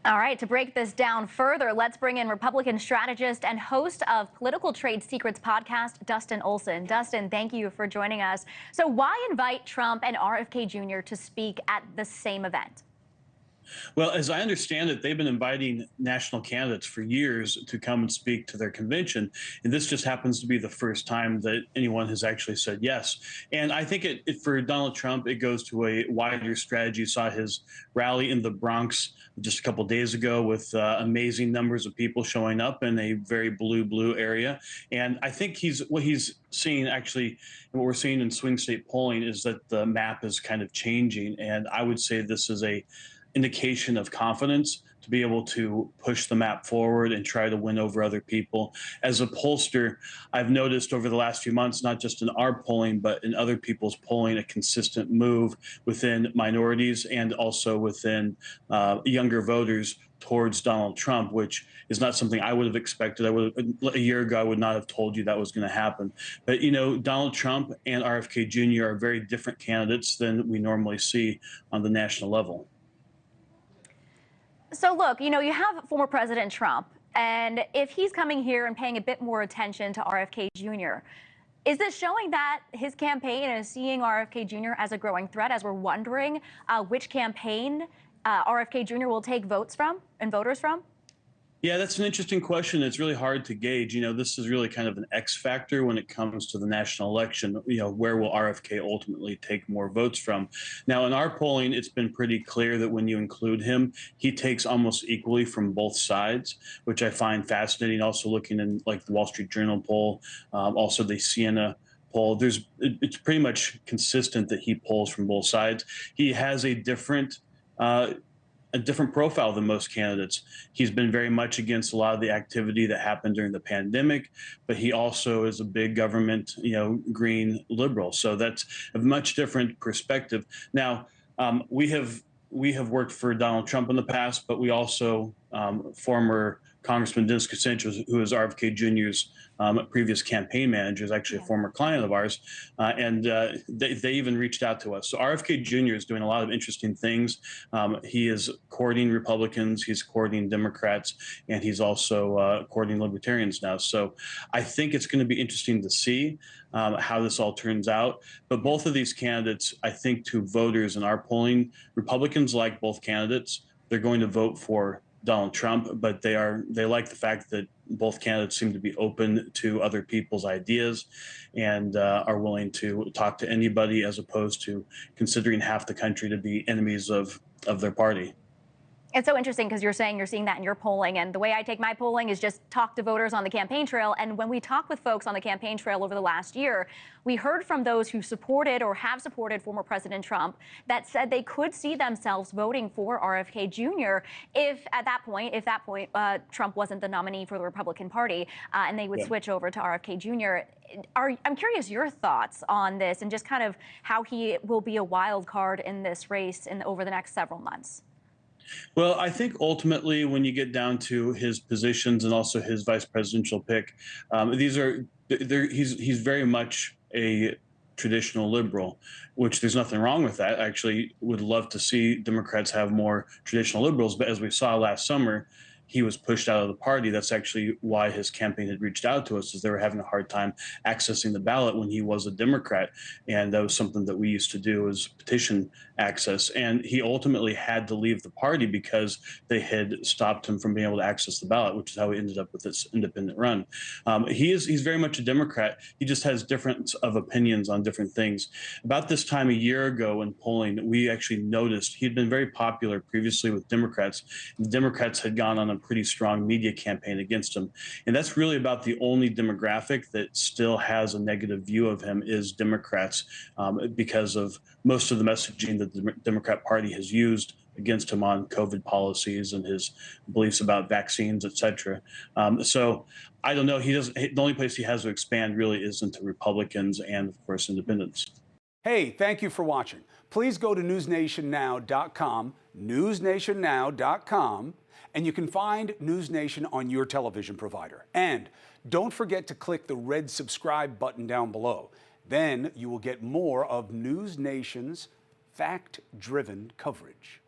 All right, to break this down further, let's bring in Republican strategist and host of Political Trade Secrets podcast, Dustin Olson. Dustin, thank you for joining us. So why invite Trump and RFK Jr. to speak at the same event? Well, as I understand it, they've been inviting national candidates for years to come and speak to their convention. And this just happens to be the first time that anyone has actually said yes. And I think for Donald Trump, it goes to a wider strategy. You saw his rally in the Bronx just a couple of days ago with amazing numbers of people showing up in a very blue area. And I think what he's seeing actually, and what we're seeing in swing state polling is that the map is kind of changing. And I would say this is a indication of confidence to be able to push the map forward and try to win over other people. As a pollster, I've noticed over the last few months, not just in our polling, but in other people's polling, a consistent move within minorities and also within younger voters towards Donald Trump, which is not something I would have expected. A year ago, I would not have told you that was going to happen. But, Donald Trump and RFK Jr. are very different candidates than we normally see on the national level. So look, you have former President Trump, and if he's coming here and paying a bit more attention to RFK Jr., is this showing that his campaign is seeing RFK Jr. as a growing threat, as we're wondering which campaign RFK Jr. will take votes from and voters from? Yeah, that's an interesting question. It's really hard to gauge. This is really kind of an X factor when it comes to the national election. Where will RFK ultimately take more votes from? Now, in our polling, it's been pretty clear that when you include him, he takes almost equally from both sides, which I find fascinating. Also looking in like the Wall Street Journal poll, also the Siena poll, it's pretty much consistent that he polls from both sides. He has a different profile than most candidates. He's been very much against a lot of the activity that happened during the pandemic, but he also is a big government, green liberal. So that's a much different perspective. Now, we have worked for Donald Trump in the past, but we also former Congressman Dennis Kucinich, who is RFK Jr.'s previous campaign manager, is actually a former client of ours, and they even reached out to us. So RFK Jr. is doing a lot of interesting things. He is courting Republicans, he's courting Democrats, and he's also courting Libertarians now. So I think it's going to be interesting to see how this all turns out. But both of these candidates, I think, to voters in our polling, Republicans like both candidates. They're going to vote for Donald Trump, but they like the fact that both candidates seem to be open to other people's ideas and are willing to talk to anybody, as opposed to considering half the country to be enemies of their party. It's so interesting because you're saying you're seeing that in your polling, and the way I take my polling is just talk to voters on the campaign trail. And when we talk with folks on the campaign trail over the last year, we heard from those who supported or have supported former President Trump that said they could see themselves voting for RFK Jr. if that point Trump wasn't the nominee for the Republican Party, and they would switch over to RFK Jr. I'm curious your thoughts on this and just kind of how he will be a wild card in this race over the next several months. Well, I think ultimately, when you get down to his positions and also his vice presidential pick, he's very much a traditional liberal, which there's nothing wrong with that. Actually, would love to see Democrats have more traditional liberals, but as we saw last summer, he was pushed out of the party. That's actually why his campaign had reached out to us, is they were having a hard time accessing the ballot when he was a Democrat. And that was something that we used to do, is petition access. And he ultimately had to leave the party because they had stopped him from being able to access the ballot, which is how he ended up with this independent run. He's very much a Democrat. He just has difference of opinions on different things. About this time a year ago in polling, we actually noticed he'd been very popular previously with Democrats. The Democrats had gone on a pretty strong media campaign against him. And that's really about the only demographic that still has a negative view of him, is Democrats, because of most of the messaging that the Democrat Party has used against him on COVID policies and his beliefs about vaccines, et cetera. So I don't know. The only place he has to expand really is into Republicans and, of course, independents. Hey, thank you for watching. Please go to newsnationnow.com, newsnationnow.com, and you can find News Nation on your television provider. And don't forget to click the red subscribe button down below. Then you will get more of News Nation's fact-driven coverage.